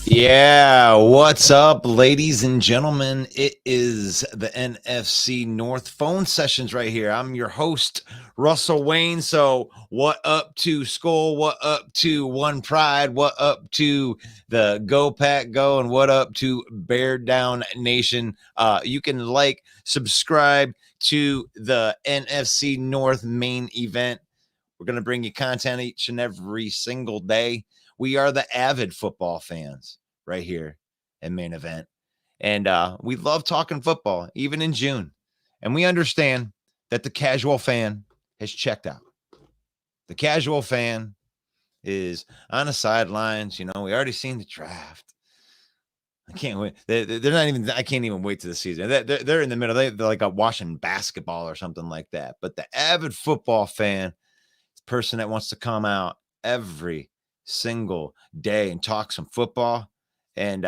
Yeah, what's up, ladies and gentlemen? It is the NFC North phone sessions right here. I'm your host, Russell Wayne. So, what up to Skull? What up to One Pride? What up to the Go Pack Go? And what up to Bear Down Nation? You can subscribe to the NFC North main event. We're going to bring you content each and every single day. We are the avid football fans right here at Main Event. And we love talking football, even in June. And we understand that the casual fan has checked out. The casual fan is on the sidelines. You know, we already seen the draft. I can't wait. They're not even, I can't even wait to the season. They're in the middle. They're like watching basketball or something like that. But the avid football fan, the person that wants to come out every single day and talk some football. And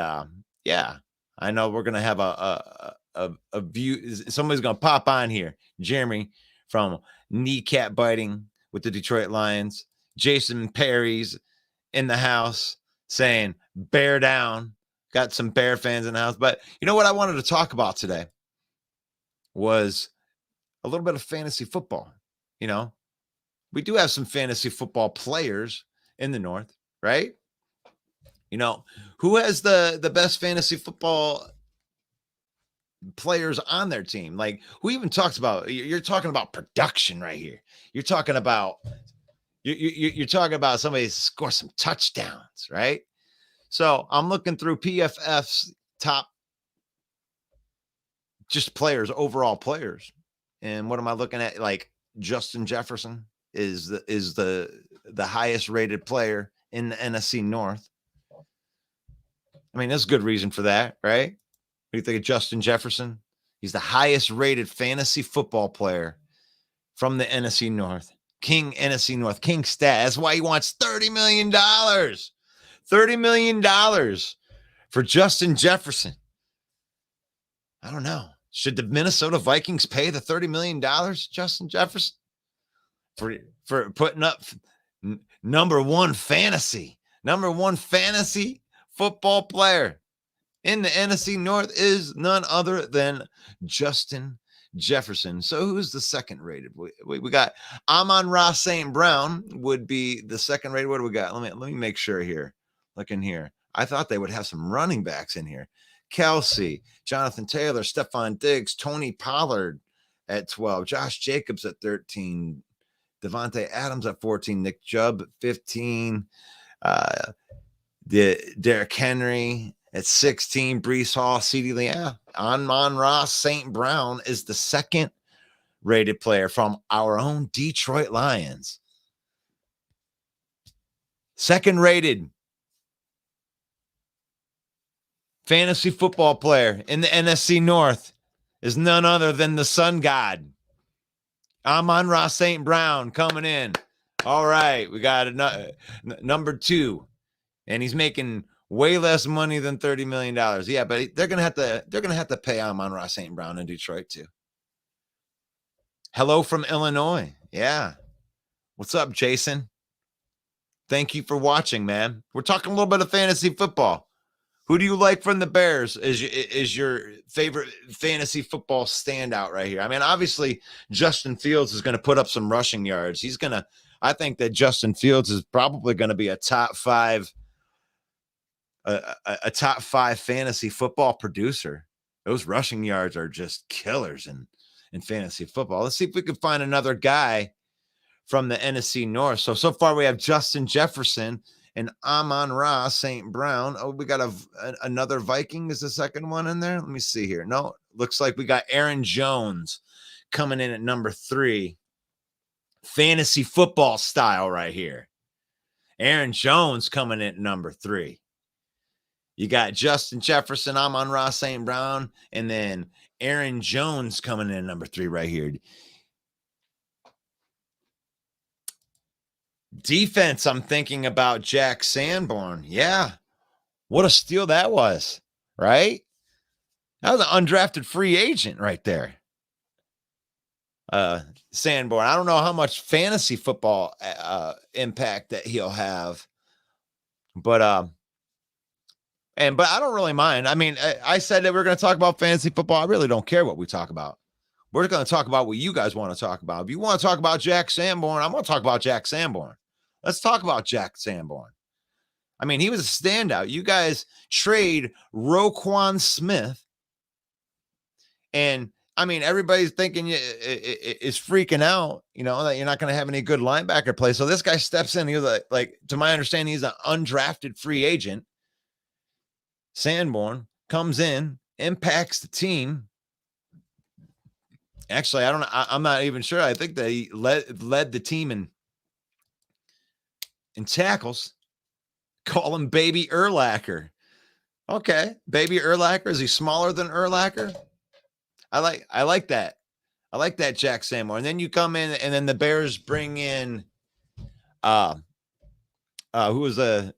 yeah, I know we're gonna have a view. Somebody's gonna pop on here. Jeremy from Kneecap Biting with the Detroit Lions. Jason Perry's in the house saying bear down. Got some Bear fans in the house. But you know what I wanted to talk about today was a little bit of fantasy football. You know, we do have some fantasy football players in the North, right? You know, who has the best fantasy football players on their team? Like, who even talks about, you're talking about production right here. You're talking about, you're talking about somebody score some touchdowns, right? So I'm looking through PFF's top just players, overall players. And what am I looking at? Like Justin Jefferson is the highest rated player in the NFC North. I mean, there's a good reason for that, right? What do you think of Justin Jefferson? He's the highest rated fantasy football player from the NFC North. King NFC North, King stat. That's why he wants $30 million. $30 million for Justin Jefferson. I don't know. Should the Minnesota Vikings pay the $30 million, Justin Jefferson, for putting up number one fantasy football player in the NFC North is none other than Justin Jefferson. So who's the second rated? We got Amon-Ra St. Brown would be the second rated. What do we got? Let me make sure here. Look in here. I thought they would have some running backs in here. Kelsey, Jonathan Taylor, Stephon Diggs, Tony Pollard at 12, Josh Jacobs at 13, Devontae Adams at 14, Nick Chubb at 15, Derrick Henry at 16, Breece Hall, CeeDee Lamb, Amon-Ra St. Brown is the second rated player from our own Detroit Lions. Second rated fantasy football player in the NFC North is none other than the Sun God. Amon-Ra St. Brown coming in. All right, we got number 2, and he's making way less money than $30 million. Yeah, but they're gonna have to pay Amon-Ra St. Brown in Detroit too. Hello from Illinois. Yeah. What's up, Jason? Thank you for watching, man. We're talking a little bit of fantasy football. Who do you like from the Bears is your favorite fantasy football standout right here? I mean, obviously, Justin Fields is going to put up some rushing yards. I think that Justin Fields is probably going to be a top 5 fantasy football producer. Those rushing yards are just killers in fantasy football. Let's see if we can find another guy from the NFC North. So far we have Justin Jefferson and Amon-Ra St. Brown. Oh, we got another Viking is the second one in there. Let me see here. No, looks like we got Aaron Jones coming in at number 3. Fantasy football style right here. Aaron Jones coming in at number 3. You got Justin Jefferson, Amon-Ra St. Brown, and then Aaron Jones coming in at number 3 right here. Defense, I'm thinking about Jack Sanborn. Yeah. What a steal that was, right? That was an undrafted free agent right there. Sanborn. I don't know how much fantasy football impact that he'll have, but I don't really mind. I mean, I said that we're going to talk about fantasy football. I really don't care what we talk about. We're going to talk about what you guys want to talk about. If you want to talk about Jack Sanborn, I'm going to talk about Jack Sanborn. Let's talk about Jack Sanborn. I mean, he was a standout. You guys trade Roquan Smith. And, I mean, everybody's thinking is freaking out, that you're not going to have any good linebacker play. So this guy steps in. He was like, to my understanding, he's an undrafted free agent. Sanborn comes in, impacts the team. Actually, I'm not even sure. I think that he led the team in tackles. Call him Baby Urlacher. Okay. Baby Urlacher. Is he smaller than Urlacher? I like that. I like that, Jack Sanborn. And then you come in, and then the Bears bring in who was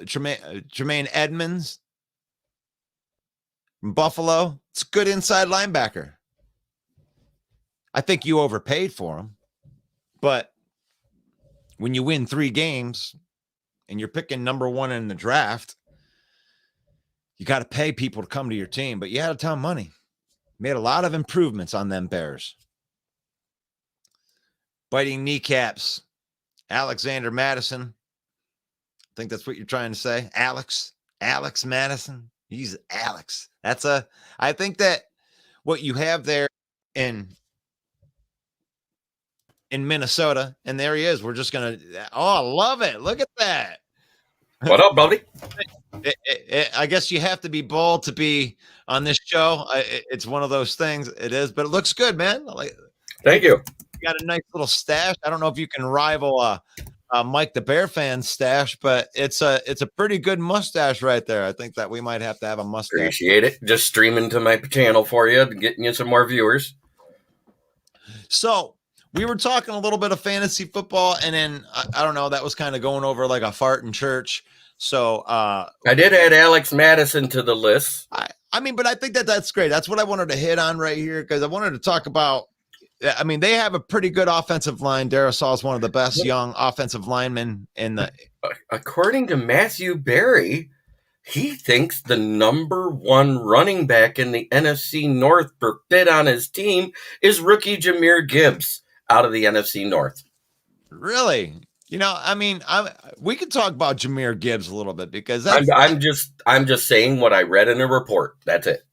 Tremaine Edmonds from Buffalo. It's a good inside linebacker. I think you overpaid for him, but when you win 3 games and you're picking number 1 in the draft, you got to pay people to come to your team, but you had a ton of money. Made a lot of improvements on them Bears. Biting kneecaps. Alexander Madison. I think that's what you're trying to say. Alex Madison. He's Alex. I think that what you have there in Minnesota, and there he is. We're just going to, I love it. Look at that. What up, buddy? I guess you have to be bold to be on this show. It's one of those things. It is, but it looks good, man. Thank you. You got a nice little stash. I don't know if you can rival Mike the Bear fan stash, but it's a pretty good mustache right there. I think that we might have to have a mustache. Appreciate it. Just streaming to my channel for you, getting you some more viewers. So we were talking a little bit of fantasy football, and then I don't know, that was kind of going over like a fart in church. So I did add Alex Madison to the list. I mean, but I think that's great. That's what I wanted to hit on right here, because I wanted to talk about, I mean, they have a pretty good offensive line. Darrisaw is one of the best young offensive linemen in the. According to Matthew Berry, he thinks the number 1 running back in the NFC North for fit on his team is rookie Jahmyr Gibbs out of the NFC North. Really? I mean, we could talk about Jahmyr Gibbs a little bit because I'm just saying what I read in a report. That's it.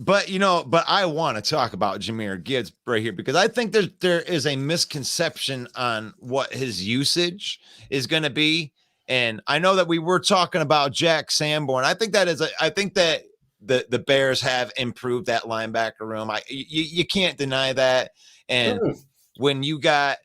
but I want to talk about Jahmyr Gibbs right here because I think there is a misconception on what his usage is going to be. And I know that we were talking about Jack Sanborn. I think that the Bears have improved that linebacker room. You can't deny that. And when you got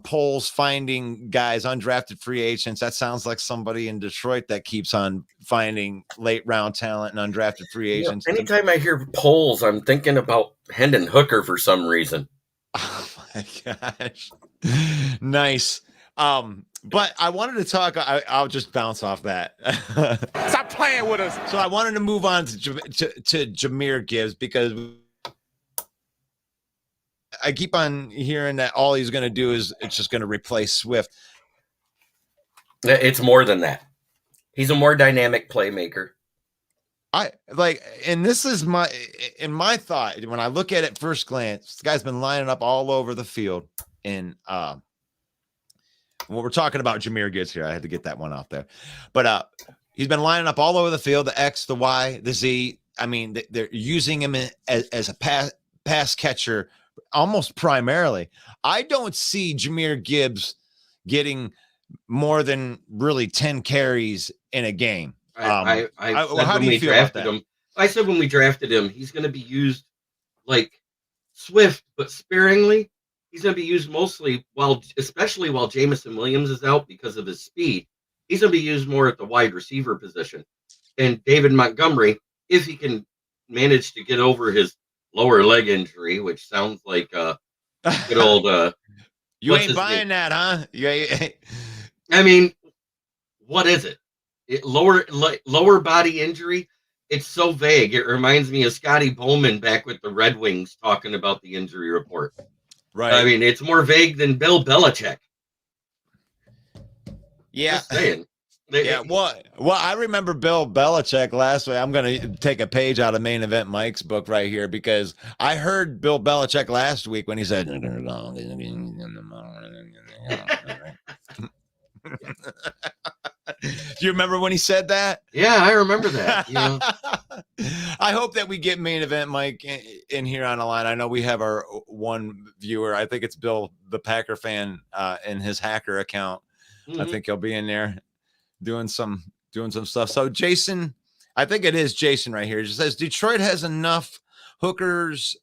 polls finding guys, undrafted free agents, that sounds like somebody in Detroit that keeps on finding late round talent and undrafted free agents. Anytime I hear polls, I'm thinking about Hendon Hooker for some reason. Oh my gosh. Nice. But I wanted to talk. I'll just bounce off that. Stop playing with us. So I wanted to move on to Jahmyr Gibbs because I keep on hearing that all he's going to do is it's just going to replace Swift. It's more than that. He's a more dynamic playmaker. And this is my thought when I look at it first glance. This guy's been lining up all over the field, and when we're talking about Jahmyr Gibbs here, I had to get that one out there, but he's been lining up all over the field. The X, the Y, the Z. I mean, they're using him as a pass catcher almost primarily. I don't see Jahmyr Gibbs getting more than really 10 carries in a game. How do you feel about that? I said when we drafted him, he's going to be used like Swift, but sparingly. He's going to be used mostly especially while Jameson Williams is out because of his speed. He's going to be used more at the wide receiver position. And David Montgomery, if he can manage to get over his lower leg injury, which sounds like good old. You ain't buying that, huh? I mean, what is it? Lower body injury. It's so vague. It reminds me of Scotty Bowman back with the Red Wings talking about the injury report. Right. I mean, it's more vague than Bill Belichick. Yeah. Just saying. Yeah. Well, I remember Bill Belichick last week. I'm going to take a page out of Main Event Mike's book right here because I heard Bill Belichick last week when he said, do you remember when he said that? Yeah, I remember that. I hope that we get Main Event Mike in here on the line. I know we have our one viewer. I think it's Bill, the Packer fan, in his hacker account. Mm-hmm. I think he'll be in there doing some stuff. So Jason, I think it is Jason right here. He says Detroit has enough hookers.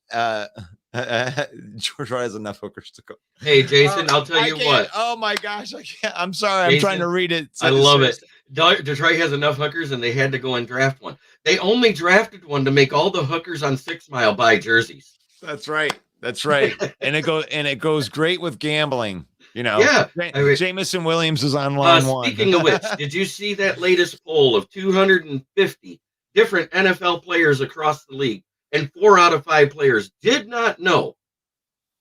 Detroit has enough hookers to go. Hey, Jason, I'll tell you what. Oh my gosh, I can't. I'm sorry. Jason, I'm trying to read it. I love it. Detroit has enough hookers, and they had to go and draft one. They only drafted one to make all the hookers on 6 Mile buy jerseys. That's right. and it goes great with gambling. Yeah. Jameson Williams is on line one. Speaking of which, did you see that latest poll of 250 different NFL players across the league? And 4 out of 5 players did not know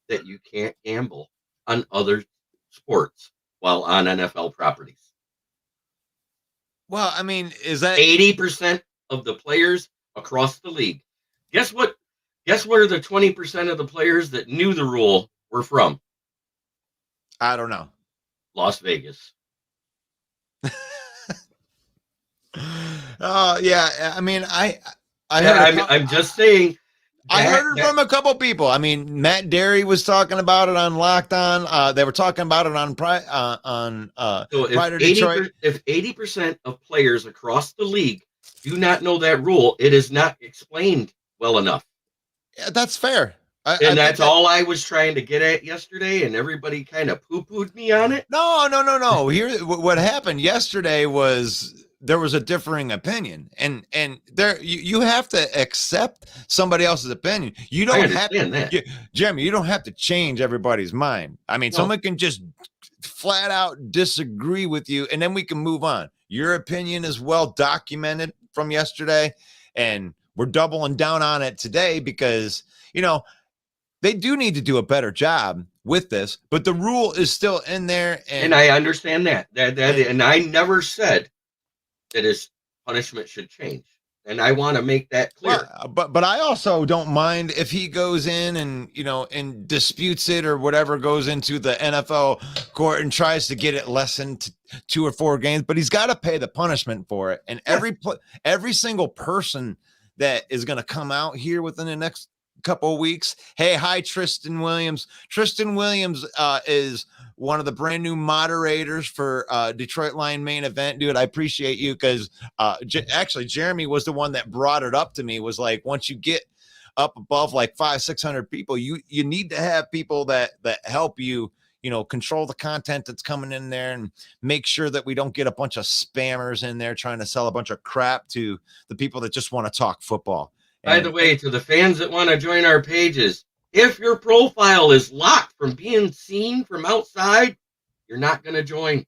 that you can't gamble on other sports while on NFL properties. Well, I mean, is that 80% of the players across the league? Guess what? Guess where the 20% of the players that knew the rule were from? I don't know. Las Vegas. Yeah. I mean, I'm just saying. I heard it from a couple people. I mean, Matt Derry was talking about it on Locked On. They were talking about it on Pride Detroit. If 80% of players across the league do not know that rule, it is not explained well enough. Yeah, that's fair. That's all I was trying to get at yesterday, and everybody kind of poo-pooed me on it. No. Here, what happened yesterday was there was a differing opinion, and there you have to accept somebody else's opinion. You don't have to, Jeremy. You don't have to change everybody's mind. I mean, someone can just flat out disagree with you, and then we can move on. Your opinion is well documented from yesterday, and we're doubling down on it today because they do need to do a better job with this, but the rule is still in there. And I understand that. And I never said that his punishment should change. And I want to make that clear. Well, but I also don't mind if he goes in and, and disputes it or whatever, goes into the NFL court and tries to get it lessened to 2 or 4 games, but he's got to pay the punishment for it. And every single person that is going to come out here within the next couple of weeks. Hey, hi, Tristan Williams. Tristan Williams is one of the brand new moderators for Detroit Lion Main Event. Dude, I appreciate you because actually Jeremy was the one that brought it up to me, was like, once you get up above like 500-600 people, you need to have people that help you, control the content that's coming in there and make sure that we don't get a bunch of spammers in there trying to sell a bunch of crap to the people that just want to talk football. By the way, to the fans that want to join our pages, if your profile is locked from being seen from outside, you're not going to join.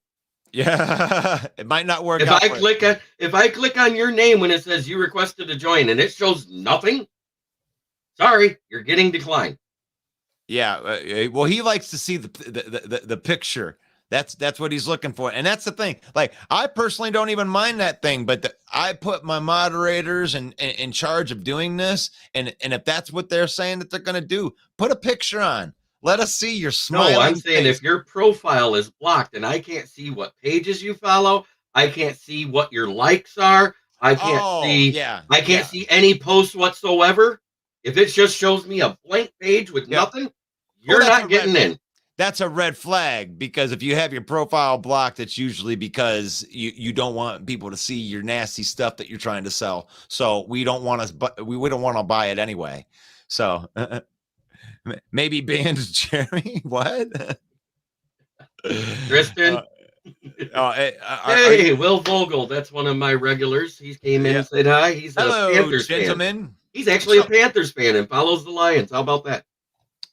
Yeah, it might not work. If I click on your name when it says you requested to join and it shows nothing, sorry, you're getting declined. Yeah, well, he likes to see the picture. That's what he's looking for. And that's the thing. Like, I personally don't even mind that thing, but I put my moderators in charge of doing this. And if that's what they're saying that they're going to do, put a picture on. Let us see your smiling No, I'm saying face. If your profile is blocked and I can't see what pages you follow, I can't see what your likes are. I can't see any posts whatsoever. If it just shows me a blank page with nothing, you're not getting in. That's a red flag, because if you have your profile blocked, it's usually because you don't want people to see your nasty stuff that you're trying to sell. So we don't want to buy it anyway. So maybe banned Jeremy. What? Tristan. Hey, Will Vogel. That's one of my regulars. He came in and said hi. He's a Panthers fan. He's actually a Panthers fan and follows the Lions. How about that?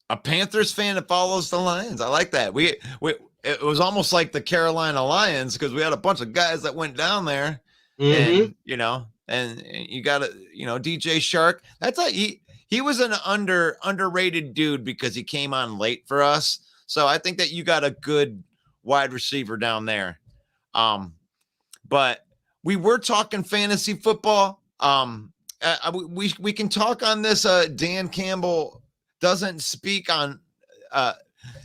A Panthers fan that follows the Lions. I like that. It was almost like the Carolina Lions, because we had a bunch of guys that went down there, and you got DJ Shark. He was an underrated dude because he came on late for us. So I think that you got a good wide receiver down there. But we were talking fantasy football. We can talk on this. Dan Campbell doesn't speak on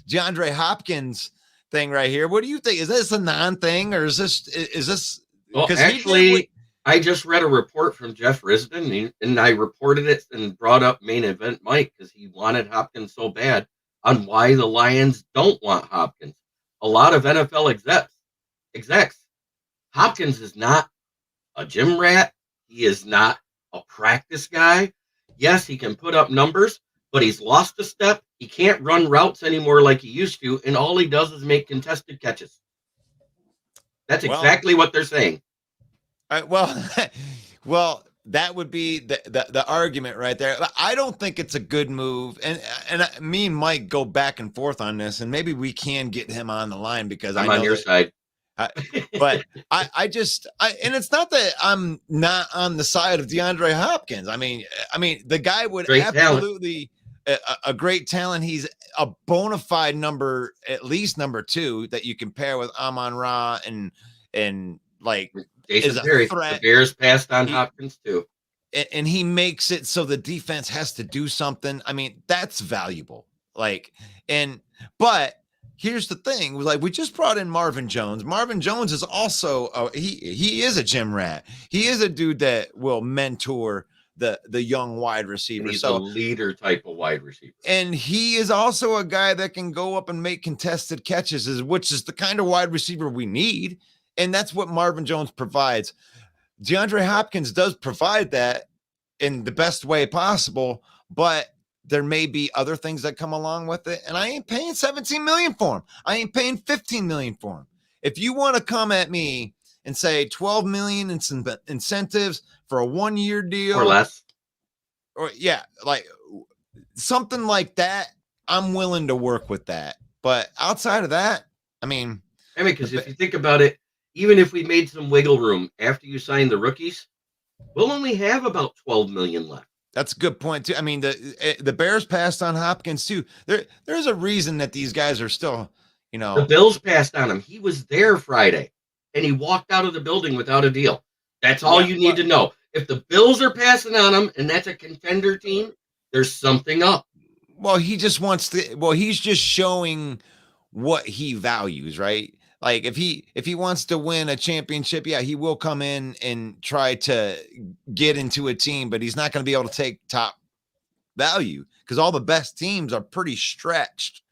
DeAndre Hopkins thing right here. What do you think? Is this a non-thing, or is this? Well, actually, I just read a report from Jeff Risden, and I reported it and brought up Main Event Mike because he wanted Hopkins so bad on why the Lions don't want Hopkins. A lot of NFL execs, Hopkins is not a gym rat. He is not a practice guy. Yes, he can put up numbers, but he's lost a step. He can't run routes anymore like he used to, and all he does is make contested catches. That's exactly what they're saying. Well, that would be the argument right there. I don't think it's a good move, and me and Mike go back and forth on this, and maybe we can get him on the line, because I'm on your side. But and it's not that I'm not on the side of DeAndre Hopkins. I mean, the guy would great absolutely a great talent. He's a bona fide at least number 2 that you compare with Amon-Ra and like Jason Terry. The Bears passed on Hopkins too. And he makes it so the defense has to do something. I mean, that's valuable. But here's the thing: we just brought in Marvin Jones. Marvin Jones is also he is a gym rat. He is a dude that will mentor the young wide receiver. And he's a leader type of wide receiver. And he is also a guy that can go up and make contested catches, which is the kind of wide receiver we need. And that's what Marvin Jones provides. DeAndre Hopkins does provide that in the best way possible, but there may be other things that come along with it. And I ain't paying $17 million for him. I ain't paying $15 million for him. If you want to come at me and say $12 million in some incentives for a 1-year deal or less, or like something like that, I'm willing to work with that. But outside of that, because if you think about it, even if we made some wiggle room after you sign the rookies, we'll only have about $12 million left. That's a good point too. I mean, the Bears passed on Hopkins too. There's a reason that these guys are still, The Bills passed on him. He was there Friday, and he walked out of the building without a deal. That's all you need to know. If the Bills are passing on him and that's a contender team, there's something up. Well, he just wants to. Well, he's just showing what he values, right? Like if he wants to win a championship, yeah, he will come in and try to get into a team, but he's not going to be able to take top value because all the best teams are pretty stretched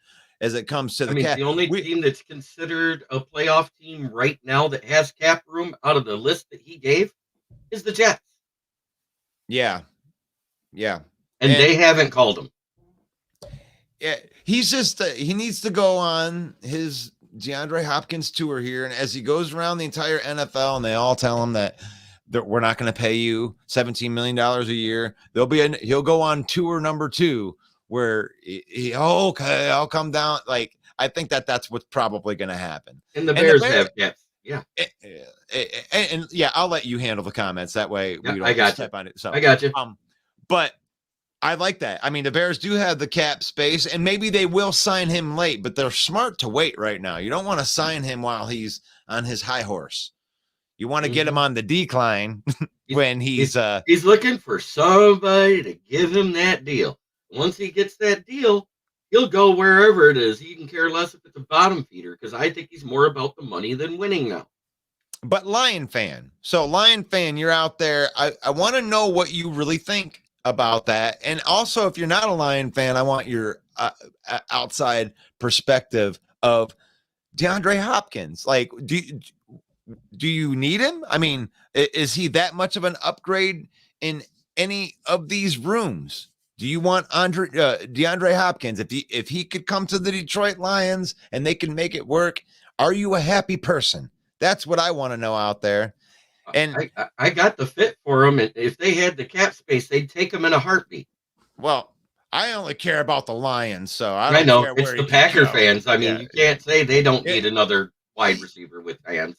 as it comes to the cap. The only team that's considered a playoff team right now that has cap room out of the list that he gave is the Jets. Yeah. And they haven't called him. Yeah, he's just he needs to go on his DeAndre Hopkins tour here, and as he goes around the entire NFL, and they all tell him that we're not going to pay you $17 million a year, he'll go on tour number 2 where okay, I'll come down. Like I think that's what's probably going to happen. And the Bears have caps. Yeah. And yeah, I'll let you handle the comments that way. Yeah, we don't I got step on it. So I got you. But I like that. I mean, the Bears do have the cap space, and maybe they will sign him late, but they're smart to wait right now. You don't want to sign him while he's on his high horse. You want to get him on the decline when he's looking for somebody to give him that deal. Once he gets that deal, he'll go wherever it is. He can care less if it's a bottom feeder because I think he's more about the money than winning now. But Lion fan, you're out there. I want to know what you really think about that. And also, if you're not a Lion fan, I want your outside perspective of DeAndre Hopkins. Like, do you need him? I mean, is he that much of an upgrade in any of these rooms? Do you want DeAndre Hopkins? If he could come to the Detroit Lions and they can make it work, are you a happy person? That's what I want to know out there. And I got the fit for him. And if they had the cap space, they'd take him in a heartbeat. Well, I only care about the Lions, so I don't know care it's where the Packer fans. I mean, you can't say they don't need another wide receiver with hands.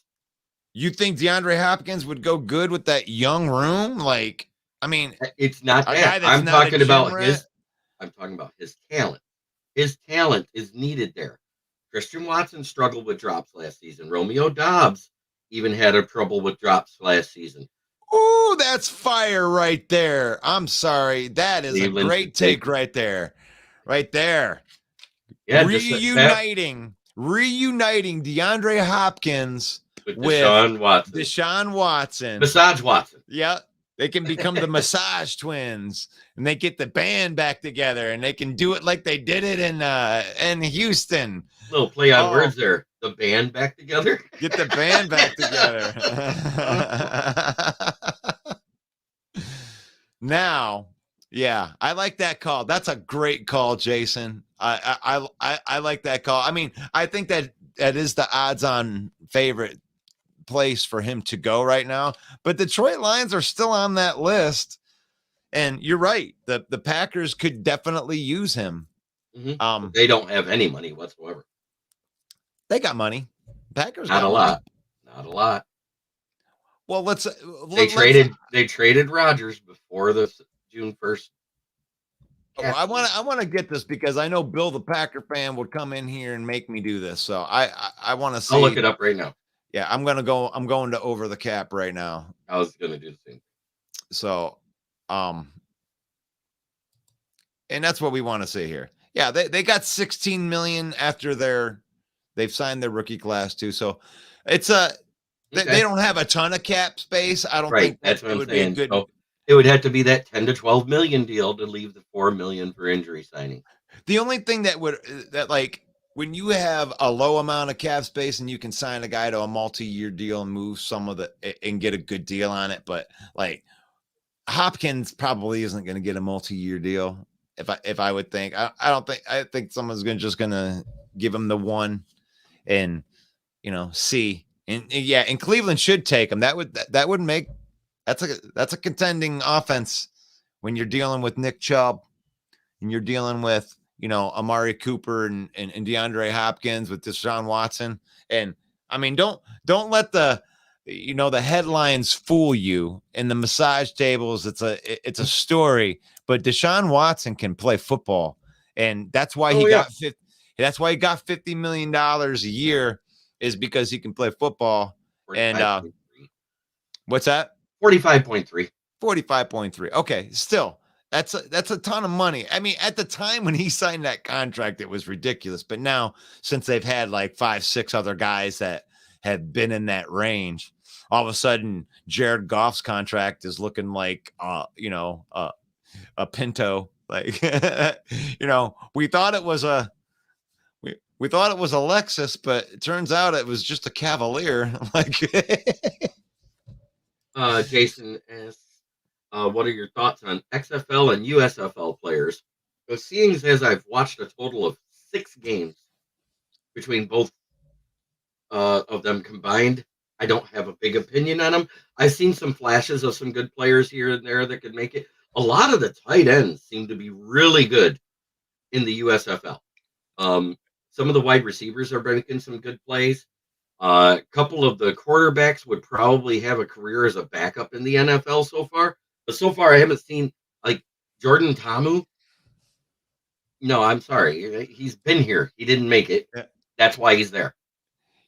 You think DeAndre Hopkins would go good with that young room? Like, I mean, it's not that. I'm talking about his talent. His talent is needed there. Christian Watson struggled with drops last season. Romeo Doubs even had a trouble with drops last season. Ooh, that's fire right there. I'm sorry. That is a great take right there. Right there. Yeah, reuniting DeAndre Hopkins with Deshaun Watson. Massage Watson. Yeah. They can become the Massage Twins, and they get the band back together, and they can do it like they did it in Houston. Little play on words there. The band back together. Get the band back together. Now, yeah, I like that call. That's a great call, Jason. I like that call. I mean, I think that is the odds-on favorite place for him to go right now, but Detroit Lions are still on that list, and you're right. The Packers could definitely use him. Mm-hmm. They don't have any money whatsoever. They got money. Packers not got a money. lot. Not a lot. Well, they traded Rodgers before the June 1st. Well, I want to get this because I know Bill the Packer fan would come in here and make me do this. So I want to see. I'll look it up right now. Yeah, I'm going to over the cap right now. I was going to do the same. So, and that's what we want to see here. Yeah, they got 16 million after they've signed their rookie class too. So it's they don't have a ton of cap space. I don't think that's what I'm saying. Be a good. So it would have to be that 10 to 12 million deal to leave the 4 million for injury signing. The only thing when you have a low amount of cap space and you can sign a guy to a multi-year deal and move and get a good deal on it, but like Hopkins probably isn't going to get a multi-year deal. If I would think, I think someone's just going to give him the one and, see. And Cleveland should take him. That would make, that's a contending offense when you're dealing with Nick Chubb and you're dealing with, Amari Cooper and DeAndre Hopkins with Deshaun Watson. And I mean, don't let the headlines fool you. In the massage tables, it's a story, but Deshaun Watson can play football. And that's why he got $50 million a year is because he can play football. And what's that? 45.3. 45.3. Okay, still, that's a ton of money. I mean, at the time when he signed that contract, it was ridiculous. But now, since they've had like 5-6 other guys that have been in that range, all of a sudden, Jared Goff's contract is looking like, a Pinto. Like, we thought it was we thought it was a Lexus, but it turns out it was just a Cavalier. Like, Jason asks, what are your thoughts on XFL and USFL players? So seeing as I've watched a total of 6 games between both of them combined, I don't have a big opinion on them. I've seen some flashes of some good players here and there that could make it. A lot of the tight ends seem to be really good in the USFL. Some of the wide receivers are making some good plays. A couple of the quarterbacks would probably have a career as a backup in the NFL so far. But so far, I haven't seen, like, Jordan Ta'amu. No, I'm sorry. He's been here. He didn't make it. Yeah. That's why he's there.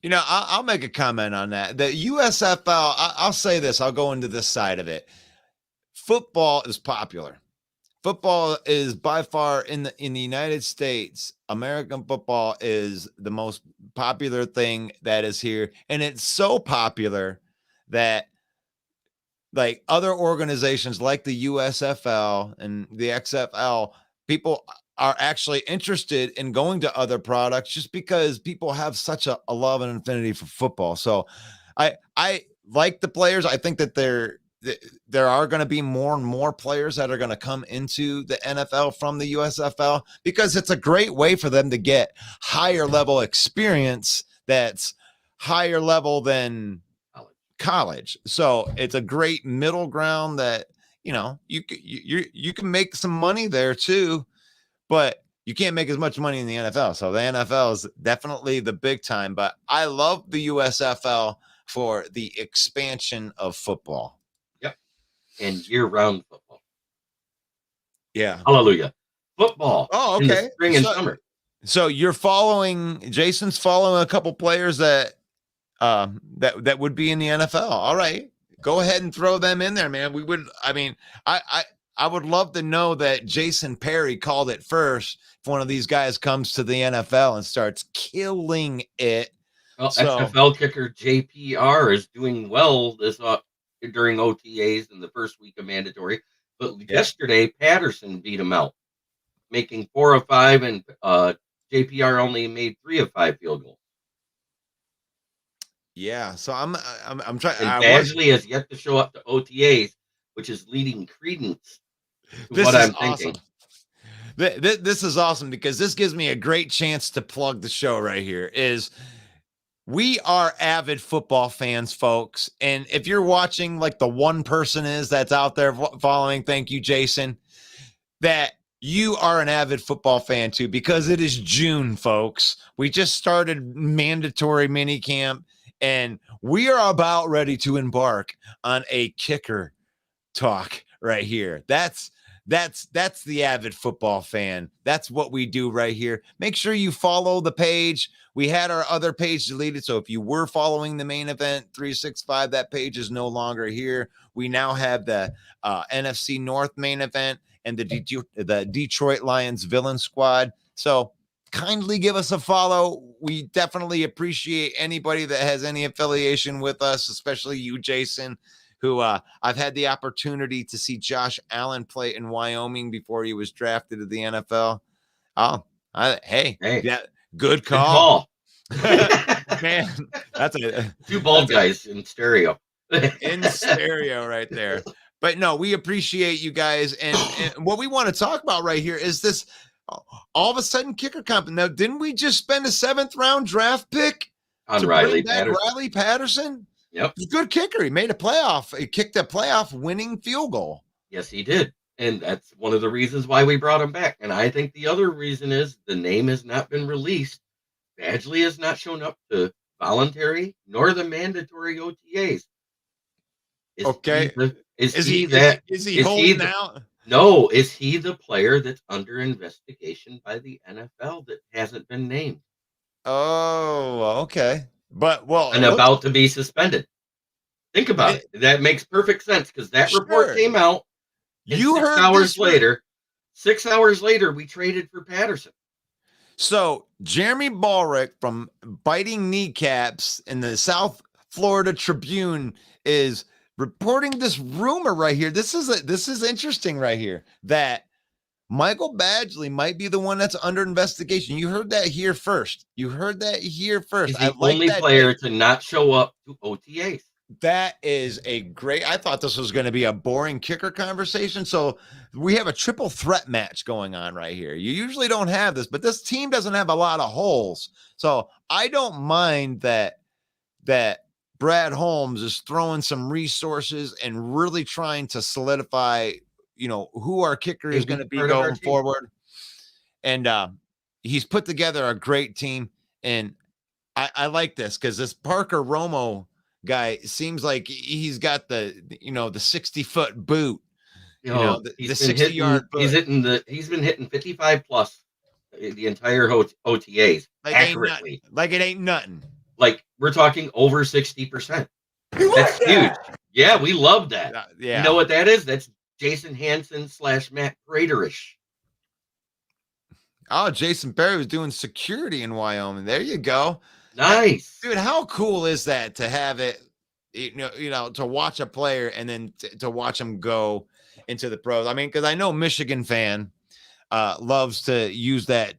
I'll make a comment on that. The USFL, I'll say this. I'll go into this side of it. Football is popular. Football is by far in the United States. American football is the most popular thing that is here, and it's so popular that, like, other organizations like the USFL and the XFL, people are actually interested in going to other products just because people have such a love and affinity for football. So I like the players. I think that there are going to be more and more players that are going to come into the NFL from the USFL because it's a great way for them to get higher level experience that's higher level than college. So it's a great middle ground that, you can make some money there too, but you can't make as much money in the NFL. So the NFL is definitely the big time, but I love the USFL for the expansion of football. And year-round football. Yeah. Hallelujah. Football. Oh, okay. In the spring and summer. So Jason's following a couple players that would be in the NFL. All right. Go ahead and throw them in there, man. I would love to know that Jason Perry called it first if one of these guys comes to the NFL and starts killing it. Well, XFL kicker JPR is doing well during OTAs in the first week of mandatory. But yesterday, Patterson beat him out, making 4 of 5, and JPR only made 3 of 5 field goals. Yeah, so I'm trying. And Badgley has yet to show up to OTAs, which is leading credence to what I'm thinking. This is awesome because this gives me a great chance to plug the show right here. We are avid football fans, folks. And if you're watching, like the one person that's out there following, thank you, Jason, that you are an avid football fan too, because it is June, folks. We just started mandatory mini camp, and we are about ready to embark on a kicker talk right here. That's the avid football fan. That's what we do right here. Make sure you follow the page. We had our other page deleted, so if you were following the main event 365, that page is no longer here. We now have the NFC North main event and the Detroit Lions villain squad. So kindly give us a follow. We definitely appreciate anybody that has any affiliation with us, especially you, Jason, who I've had the opportunity to see Josh Allen play in Wyoming before he was drafted to the NFL. Oh, hey, yeah, good call. Man, that's two bald guys in stereo. In stereo right there. But no, we appreciate you guys. And what we want to talk about right here is this all of a sudden kicker comp. Now, didn't we just spend a 7th round draft pick on Riley Patterson? Riley Patterson? Yep. He's a good kicker. He made a playoff. He kicked a playoff winning field goal. Yes, he did. And that's one of the reasons why we brought him back. And I think the other reason is the name has not been released. Badgley has not shown up to voluntary nor the mandatory OTAs. Is he holding out? No, is he the player that's under investigation by the NFL that hasn't been named? Oh, okay. But about to be suspended. Think about it. That makes perfect sense because that report came out. You heard 6 hours later, we traded for Patterson. So Jeremy Ballrick from Biting Kneecaps in the South Florida Tribune is reporting this rumor right here. This is interesting right here that Michael Badgley might be the one that's under investigation. You heard that here first. He's the only player to not show up to OTAs. That is I thought this was going to be a boring kicker conversation. So we have a triple threat match going on right here. You usually don't have this, but this team doesn't have a lot of holes. So I don't mind that Brad Holmes is throwing some resources and really trying to solidify, who our kicker is going to be going forward. And he's put together a great team. And I like this because this Parker Romo guy seems like he's got the 60-foot boot. The 60-yard boot. He's been hitting 55 plus the entire OTAs accurately. Like it ain't nothing. Like we're talking over 60%. That's huge. Yeah, we love that. Yeah. You know what that is? That's Jason Hansen / Matt Praterish. Oh, Jason Berry was doing security in Wyoming. There you go. Nice. Dude, how cool is that to have it, to watch a player and then to watch him go into the pros? I mean, because I know Michigan fan loves to use that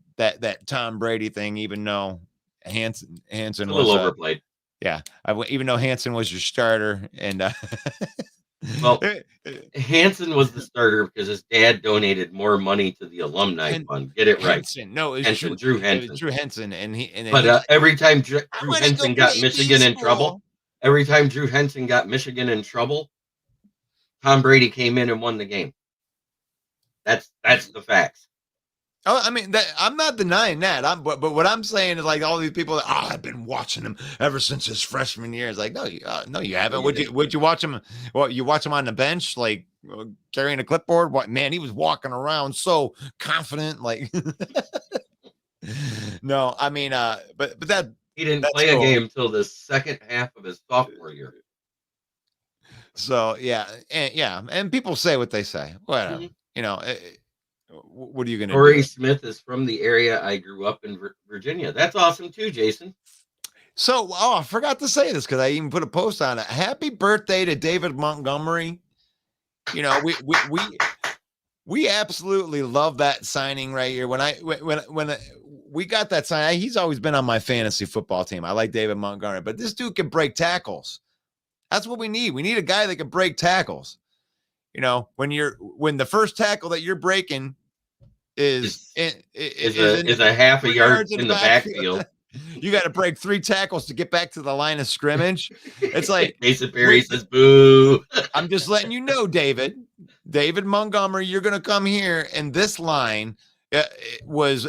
Tom Brady thing, even though Hansen was a little overplayed. Yeah, even though Hansen was your starter, and well, Hansen was the starter because his dad donated more money to the alumni fund. Get it right? Henson. No, it was Drew Henson. It was Drew Henson, but every time Drew Henson got Michigan in trouble, Tom Brady came in and won the game. That's the facts. Oh, I mean, I'm not denying that. But what I'm saying is like all these people that I've been watching him ever since his freshman year. It's like no, you haven't. Would you watch him? Well, you watch him on the bench, like carrying a clipboard. What man? He was walking around so confident, like. No, I mean, but that he didn't play a game until the second half of his sophomore year. So and people say what they say. Whatever, what are you going to do? Corey Smith is from the area I grew up in Virginia. That's awesome too, Jason. So, I forgot to say this because I even put a post on it. Happy birthday to David Montgomery. We absolutely love that signing right here. When we got that sign, he's always been on my fantasy football team. I like David Montgomery, but this dude can break tackles. That's what we need. We need a guy that can break tackles. When the first tackle that you're breaking is a half a yard in the backfield. You got to break 3 tackles to get back to the line of scrimmage. It's like Mason Perry says, "Boo." I'm just letting you know, David Montgomery, you're going to come here, and this line was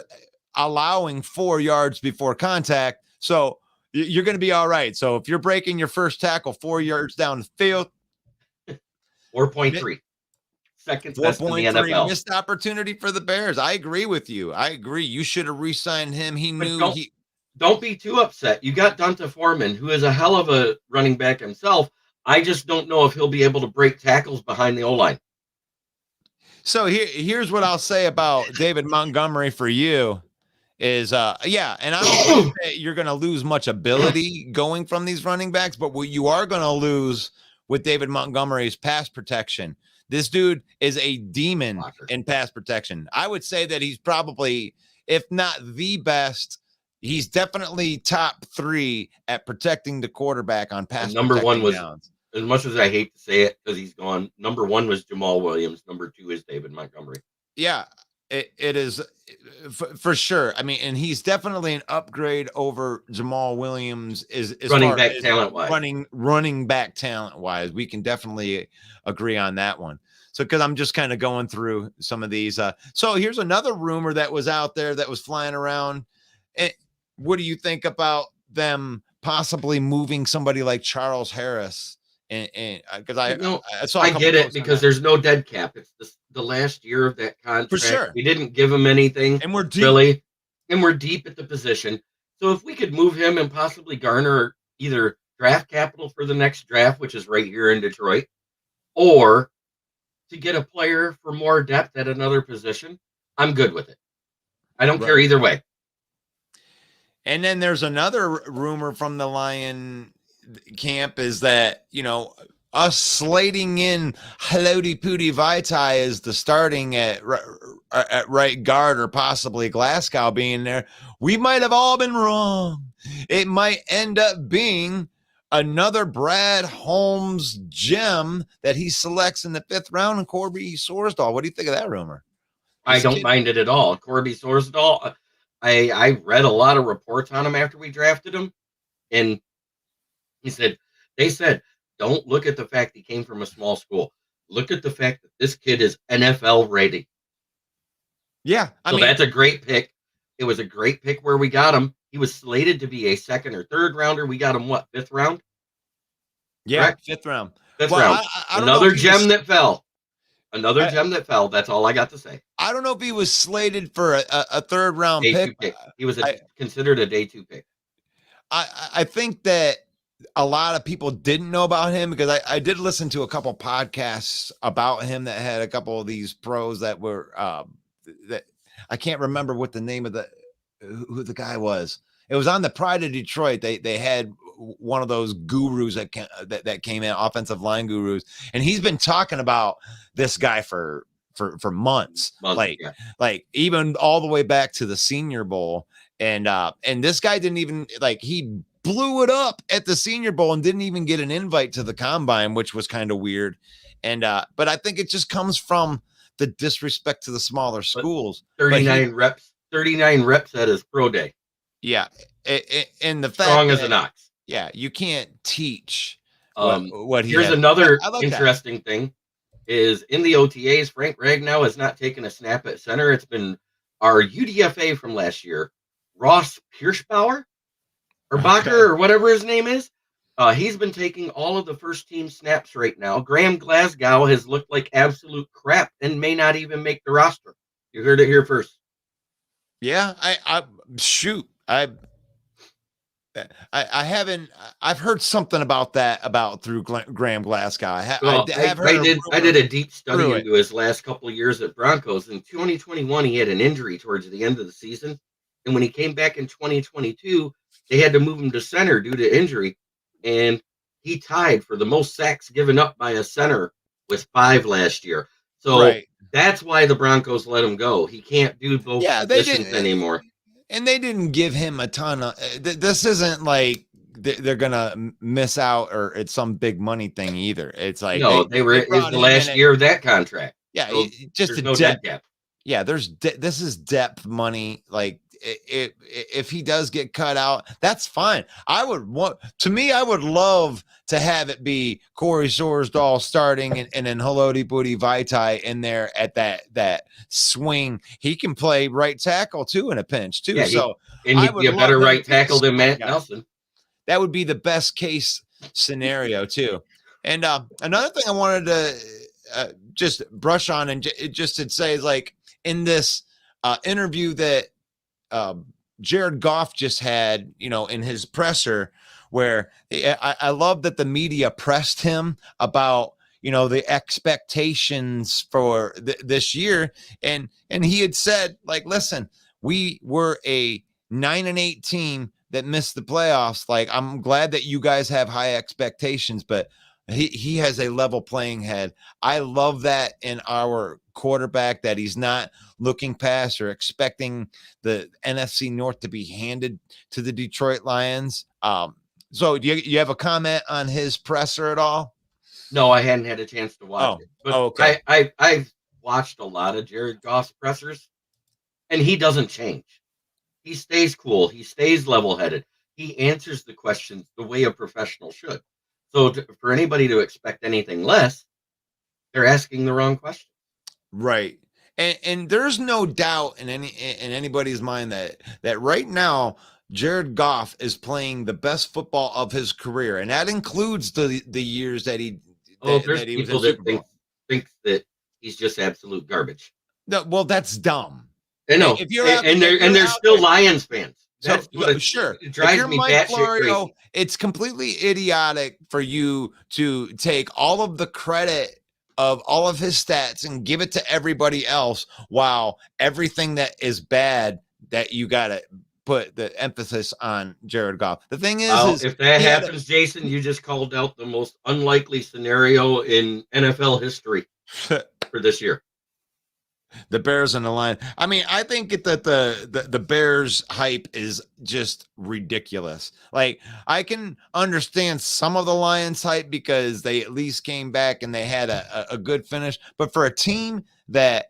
allowing 4 yards before contact, so you're going to be all right. So if you're breaking your first tackle 4 yards down the field, 4.3. Second best in the NFL. Missed opportunity for the Bears. I agree with you. You should have re-signed him. Don't be too upset. You got Donta Foreman, who is a hell of a running back himself. I just don't know if he'll be able to break tackles behind the O-line. So here's what I'll say about David Montgomery for you is, and I don't think that you're going to lose much ability going from these running backs, but what you are going to lose with David Montgomery's pass protection. This dude is a demon in pass protection. I would say that he's probably, if not the best, he's definitely top 3 at protecting the quarterback on pass. Number 1 was downs. As much as I hate to say it because he's gone. Number 1 was Jamal Williams. Number 2 is David Montgomery. Yeah, it is for sure. I mean, and he's definitely an upgrade over Jamal Williams. Is running back talent wise. Running back talent wise, we can definitely agree on that one. So, because I'm just kind of going through some of these. So here's another rumor that was out there that was flying around. What do you think about them possibly moving somebody like Charles Harris? And because I get it because there's no dead cap. It's the last year of that contract. For sure. We didn't give him anything. And we're deep. Really. And we're deep at the position. So if we could move him and possibly garner either draft capital for the next draft, which is right here in Detroit, or to get a player for more depth at another position, I'm good with it. I don't care either way. And then there's another rumor from the Lion camp is that, us slating in Haloti Pooty Vaitai as the starting at right guard, or possibly Glasgow being there, we might have all been wrong. It might end up being another Brad Holmes gem that he selects in the 5th round, and Corby Sorsdahl. What do you think of that rumor? I don't mind it at all. Corby Sorsdahl, I read a lot of reports on him after we drafted him, and they said, don't look at the fact he came from a small school. Look at the fact that this kid is NFL ready. Yeah. So that's a great pick. It was a great pick where we got him. He was slated to be a 2nd or 3rd rounder. We got him, 5th round? Yeah, correct? 5th round. 5th round. Another gem that fell. Another gem that fell. That's all I got to say. I don't know if he was slated for a 3rd round pick. He was considered a day 2 pick. I think that a lot of people didn't know about him, because I did listen to a couple podcasts about him that had a couple of these pros that were that I can't remember what the name of who the guy was. It was on the Pride of Detroit. They had one of those gurus that came in, offensive line gurus, and he's been talking about this guy for months, like even all the way back to the Senior Bowl, and this guy didn't even he blew it up at the Senior Bowl and didn't even get an invite to the combine, which was kind of weird. And but I think it just comes from the disrespect to the smaller schools. 39 reps at his pro day. Yeah, and the fact strong as an ox. Yeah, you can't teach what he. Here's another interesting thing: is in the OTAs, Frank Ragnow has not taken a snap at center. It's been our UDFA from last year, Ross Kirschbauer. Or Bacher, or whatever his name is. He's been taking all of the first team snaps right now. Graham Glasgow has looked like absolute crap and may not even make the roster. You heard it here first. Yeah, I've heard something about that through Graham Glasgow. I did a deep study into his last couple of years at Broncos. In 2021, he had an injury towards the end of the season. And when he came back in 2022, they had to move him to center due to injury, and he tied for the most sacks given up by a center with 5 last year. So that's why the Broncos let him go. He can't do both positions anymore. And they didn't give him a ton of. This isn't like they're gonna miss out or it's some big money thing either. It's like no, it's the last year of that contract. Yeah, so just a no debt cap. Yeah, this is depth money. Like if he does get cut out, that's fine. I would love to have it be Corey Sorsdahl starting and then Haloti Pooty Vaitai in there at that swing. He can play right tackle too in a pinch too. Yeah, he'd be a better right tackle than Matt Nelson. That would be the best case scenario too. And another thing I wanted to just brush on and just to say is like in this interview that Jared Goff just had, in his presser, where I love that the media pressed him about, the expectations for this year. And he had said, like, listen, we were a 9-8 team that missed the playoffs. Like, I'm glad that you guys have high expectations, but he has a level playing head. I love that in our quarterback, that he's not looking past or expecting the NFC North to be handed to the Detroit Lions. So do you have a comment on his presser at all? No, I hadn't had a chance to watch it. But okay. I've watched a lot of Jared Goff's pressers, and he doesn't change. He stays cool. He stays level-headed. He answers the questions the way a professional should. So for anybody to expect anything less, they're asking the wrong question. Right. And there's no doubt in anybody's mind that right now Jared Goff is playing the best football of his career, and that includes the years that he there's people that think that he's just absolute garbage. No, well, that's dumb. I know. If you're and they're still Lions fans. That's sure. It drives me Mike batshit crazy. It's completely idiotic for you to take all of the credit of all of his stats and give it to everybody else, while everything that is bad, that you got to put the emphasis on Jared Goff. The thing is if that happens, Jason, you just called out the most unlikely scenario in NFL history for this year. The Bears on the line. I mean, I think that the Bears hype is just ridiculous. Like, I can understand some of the Lions hype because they at least came back and they had a good finish. But for a team that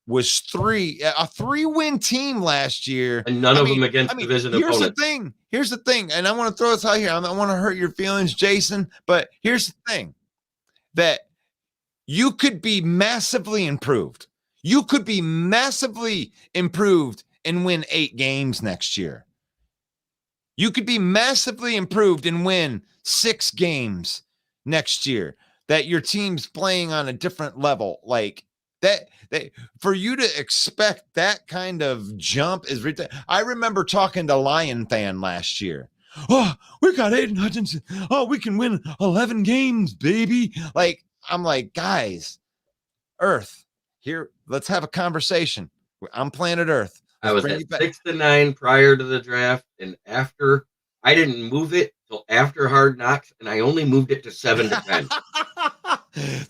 was a 3-win team last year, and none of them against division opponents. Here's the thing, and I want to throw this out here. I don't want to hurt your feelings, Jason, but here's the thing: that you could be massively improved. You could be massively improved and win 8 games next year. You could be massively improved and win 6 games next year. That your team's playing on a different level. Like that, for you to expect that kind of jump is ridiculous. I remember talking to Lion Fan last year. Oh, we got Aiden Hutchinson. Oh, we can win 11 games, baby. Like, I'm like, guys, Earth. Here, let's have a conversation. I'm planet Earth. I was at 6-9 prior to the draft, and after I didn't move it till after Hard Knocks, and I only moved it to 7-10.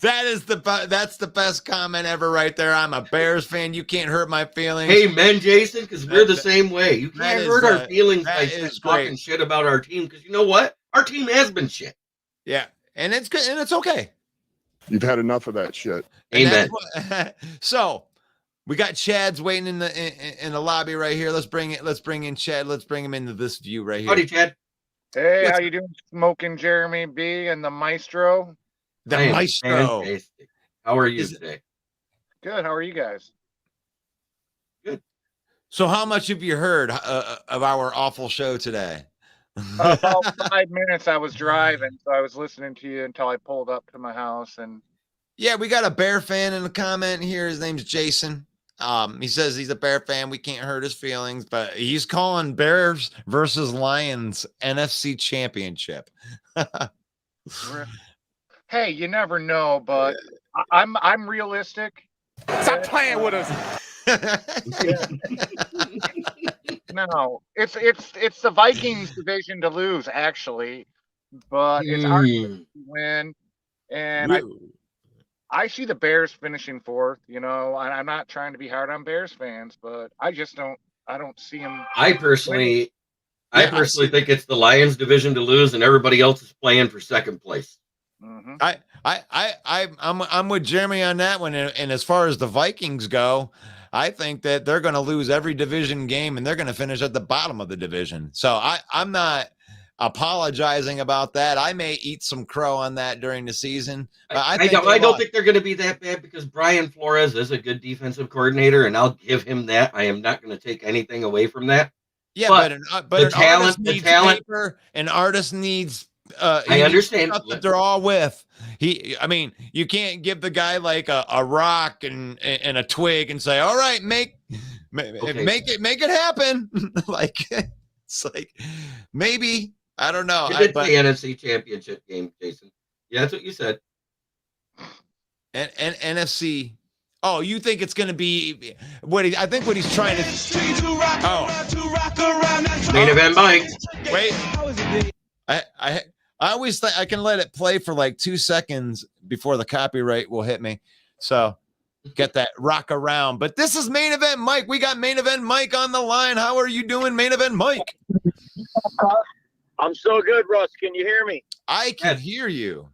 That's the best comment ever, right there. I'm a Bears fan. You can't hurt my feelings. Amen, Jason, because we're the same way. You can't hurt our feelings by talking shit about our team, because you know what? Our team has been shit. Yeah, and it's good, and it's okay. You've had enough of that shit. Amen. So we got Chad's waiting in the lobby right here. Let's bring in Chad. Let's bring him into this view right here. Howdy, Chad. Hey, how you doing, Smoking Jeremy B and the Maestro? The Maestro. Fantastic. How are you today? Good. How are you guys? Good. So how much have you heard of our awful show today? About 5 minutes. I was driving, so I was listening to you until I pulled up to my house. And yeah, we got a Bear fan in the comment here. His name's Jason. He says he's a Bear fan. We can't hurt his feelings, but he's calling Bears versus Lions NFC Championship. Hey, you never know, but I'm realistic. Stop playing with us. No, it's the Vikings division to lose, actually, but it's our to win, and I see the Bears finishing 4th. You know, I'm not trying to be hard on Bears fans, but I don't see them. I personally think it's the Lions division to lose, and everybody else is playing for 2nd place. Mm-hmm. I'm with Jeremy on that one, and as far as the Vikings go, I think that they're going to lose every division game, and they're going to finish at the bottom of the division. So I'm not apologizing about that. I may eat some crow on that during the season. But I don't think they're going to be that bad, because Brian Flores is a good defensive coordinator, and I'll give him that. I am not going to take anything away from that. Yeah, but an artist needs paper, an artist needs. I understand that they're all with. You can't give the guy like a rock and a twig and say, "All right, make it happen." Like, it's like, maybe, I don't know. You did the NFC Championship game, Jason. Yeah, that's what you said. And NFC. Oh, you think it's going to be I think what he's trying to. Main event, Mike. Wait. I always think I can let it play for like 2 seconds before the copyright will hit me. So get that rock around. But this is Main Event Mike. We got Main Event Mike on the line. How are you doing, Main Event Mike? I'm so good, Russ. Can you hear me? I can hear you.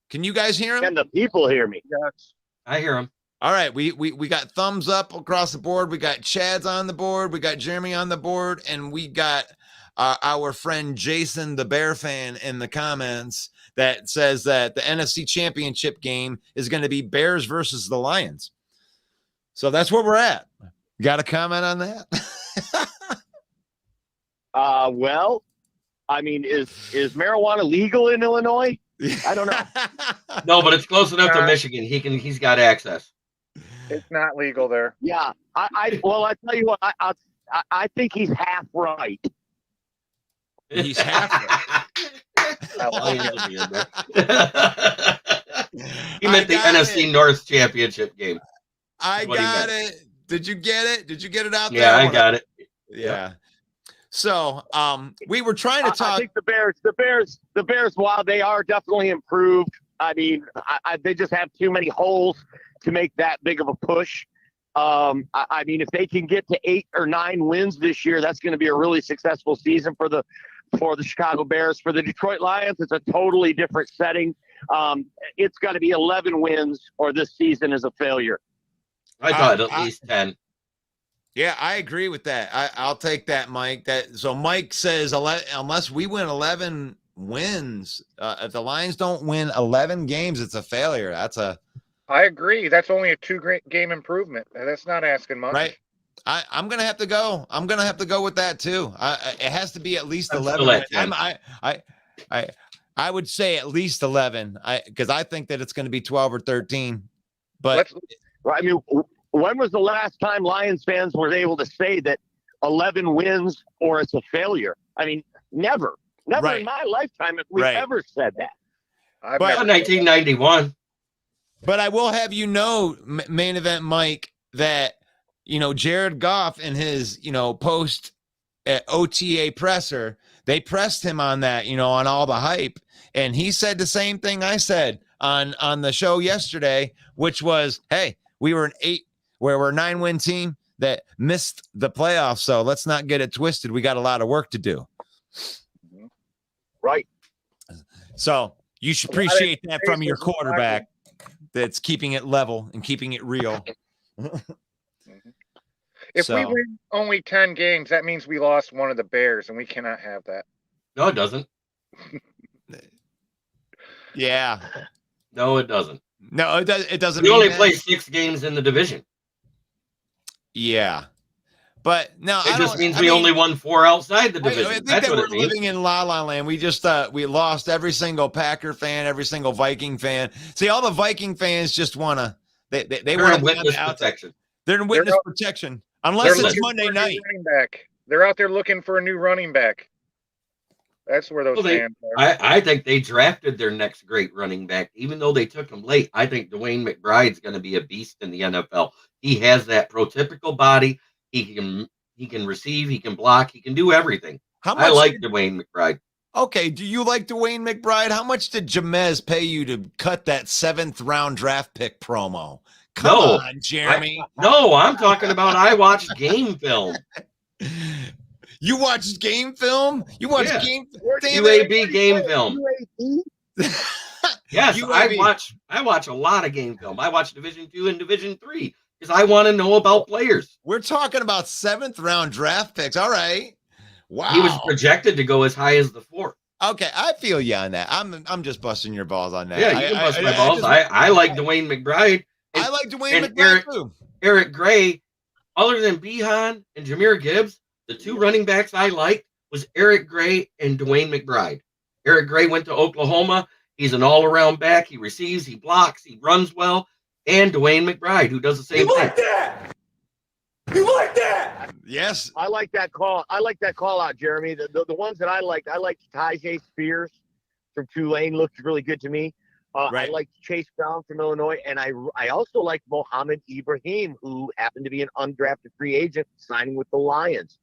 Can you guys hear him? Can the people hear me? Yes. I hear him. All right, we got thumbs up across the board. We got Chad's on the board. We got Jeremy on the board, and we got our friend Jason, the Bear fan, in the comments that says that the NFC Championship game is going to be Bears versus the Lions. So that's where we're at. Got a comment on that? Well, I mean, is marijuana legal in Illinois? I don't know. No, but it's close enough to Michigan. He's got access. It's not legal there. Yeah. Well, I tell you what, I think he's half right. He's half right. He meant the NFC North championship game. I got it. Did you get it? Did you get it out there? Yeah, I got it. Yeah. So, we were trying to talk. I think the Bears, while they are definitely improved, I mean, they just have too many holes to make that big of a push. I mean, if they can get to 8 or 9 wins this year, that's going to be a really successful season for the Chicago Bears. For the Detroit Lions, it's a totally different setting. It's got to be 11 wins or this season is a failure. I thought at least 10. Yeah, I agree with that. I'll take that, Mike. So Mike says unless we win 11 wins, if the Lions don't win 11 games, it's a failure. I agree. That's only a 2-game improvement. That's not asking much. Right. I'm gonna have to go. I'm gonna have to go with that too. It has to be at least 11. I would say at least 11. Because I think that it's going to be 12 or 13. But I mean, when was the last time Lions fans were able to say that 11 wins or it's a failure? I mean, never in my lifetime have we ever said that. But 1991. But I will have main event Mike, that Jared Goff in his post OTA presser, they pressed him on that, on all the hype, and he said the same thing I said on the show yesterday, which was, hey, we're a 9-win team that missed the playoffs, so let's not get it twisted. We got a lot of work to do. Right. So you should appreciate that from your quarterback that's keeping it level and keeping it real. If we win only 10 games, that means we lost one of the Bears, and we cannot have that. No, it doesn't. Yeah. No, it doesn't. No, it doesn't. We only play 6 games in the division. Yeah. But no, it just means we only won 4 outside the division. I think that's what we're living in La La Land. We just we lost every single Packer fan, every single Viking fan. See, all the Viking fans just wanna they want to witness protection. They're in witness protection unless it's Monday night. They're out there looking for a new running back. That's where those fans are. I think they drafted their next great running back, even though they took him late. I think Dwayne McBride's going to be a beast in the NFL. He has that prototypical body. He can receive, he can block, he can do everything. I like Dwayne McBride. Okay, do you like Dwayne McBride? How much did Jamez pay you to cut that 7th round draft pick promo? Come on, Jeremy. I'm talking about I watched game film. You watched game film? You watched game UAB game film. Yes, I watch a lot of game film. I watch Division 2 and Division 3 because I want to know about players. We're talking about 7th round draft picks. All right. Wow. He was projected to go as high as the 4th. Okay, I feel you on that. I'm just busting your balls on that. Yeah, you can bust my balls. I like Dwayne McBride. I like Dwayne McBride too. Eric Gray, other than Behan and Jahmyr Gibbs, the 2 running backs I liked was Eric Gray and Dwayne McBride. Eric Gray went to Oklahoma. He's an all-around back. He receives, he blocks, he runs well. And Dwayne McBride, who does the same thing. You like that? Yes. I like that call. I like that call out, Jeremy. The ones that I liked Tyjae Spears from Tulane, looked really good to me. I liked Chase Brown from Illinois, and I also liked Mohamed Ibrahim, who happened to be an undrafted free agent signing with the Lions.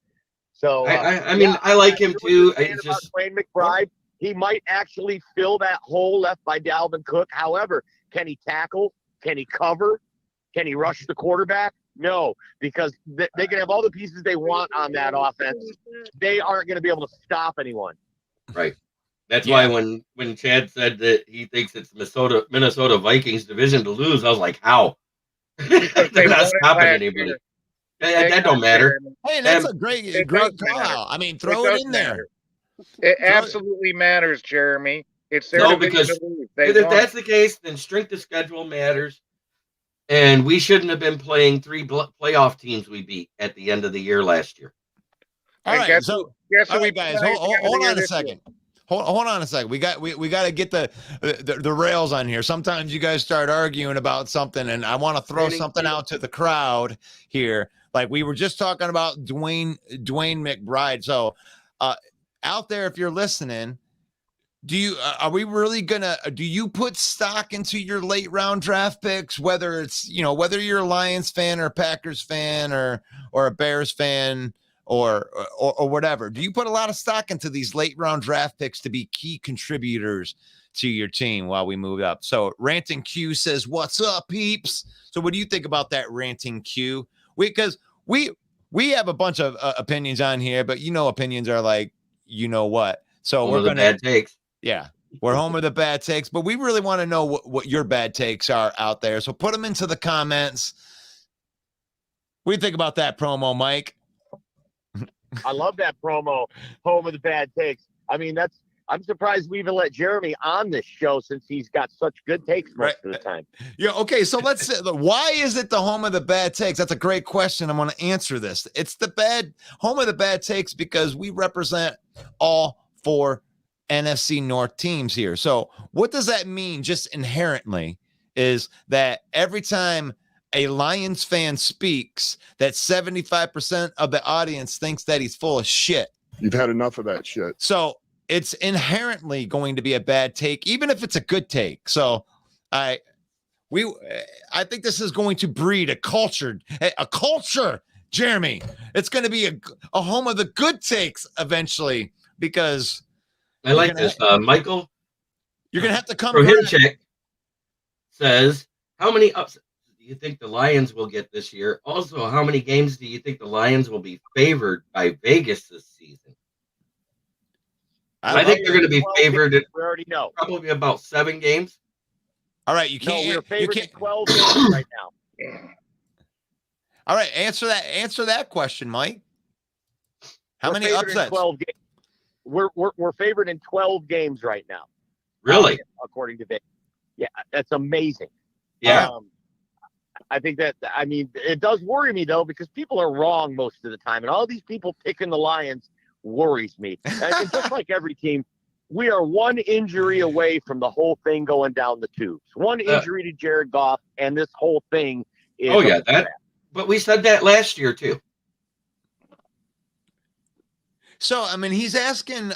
So I like him too. It's just Dwayne McBride. He might actually fill that hole left by Dalvin Cook. However, can he tackle? Can he cover? Can he rush the quarterback? No, because they can have all the pieces they want on that offense. They aren't going to be able to stop anyone. Right. That's why when Chad said that he thinks it's Minnesota Vikings division to lose, I was like, how? They're not stopping anybody. That don't matter. Hey, that's a great call out. I mean, throw it in there. It absolutely matters, Jeremy. It's their because if that's the case, then strength of schedule matters. And we shouldn't have been playing 3 playoff teams we beat at the end of the year last year. All right, guys, hold on a second. Hold on a second. We got to get the rails on here. Sometimes you guys start arguing about something, and I want to throw something out to the crowd here. Like we were just talking about Dwayne McBride. So out there, if you're listening, are we really do you put stock into your late round draft picks, whether it's, whether you're a Lions fan or a Packers fan or a Bears fan or whatever? Do you put a lot of stock into these late round draft picks to be key contributors to your team while we move up? So Ranting Q says, "What's up, peeps?" So what do you think about that, Ranting Q? Because we have a bunch of opinions on here, but opinions are like, what? So we're gonna bad takes. Yeah, we're home with the bad takes, but we really want to know what your bad takes are out there. So put them into the comments. What do you think about that promo, Mike? I love that promo, home of the bad takes. I mean, I'm surprised we even let Jeremy on this show since he's got such good takes most of the time. Yeah, okay, so why is it the home of the bad takes? That's a great question. I'm going to answer this. It's the home of the bad takes because we represent all 4 NFC North teams here. So what does that mean just inherently is that every time a Lions fan speaks, that 75% of the audience thinks that he's full of shit. You've had enough of that shit. So it's inherently going to be a bad take, even if it's a good take. So I think this is going to breed a culture, Jeremy. It's going to be a home of the good takes eventually, because I like this. Michael, you're going to have to come. Prohinchik says, how many upsets do you think the Lions will get this year? Also, how many games do you think the Lions will be favored by Vegas this season? I think they're going to be favored. We already know. Probably about 7 games. All right, you can't. No, we're favored in 12 games right now. All right, answer that question, Mike. How many upsets? 12 games. We're favored in 12 games right now. Really? According to Vegas. Yeah, that's amazing. Yeah. I think it does worry me though, because people are wrong most of the time, and all these people picking the Lions worries me. And just like every team, we are one injury away from the whole thing going down the tubes. One injury to Jared Goff, and this whole thing is. Oh yeah, but we said that last year too. So, I mean, he's asking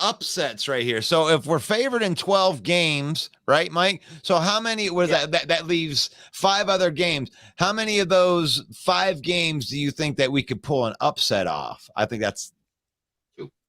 upsets right here. So if we're favored in 12 games, right, Mike? So how many was that leaves 5 other games. How many of those 5 games do you think that we could pull an upset off? I think that's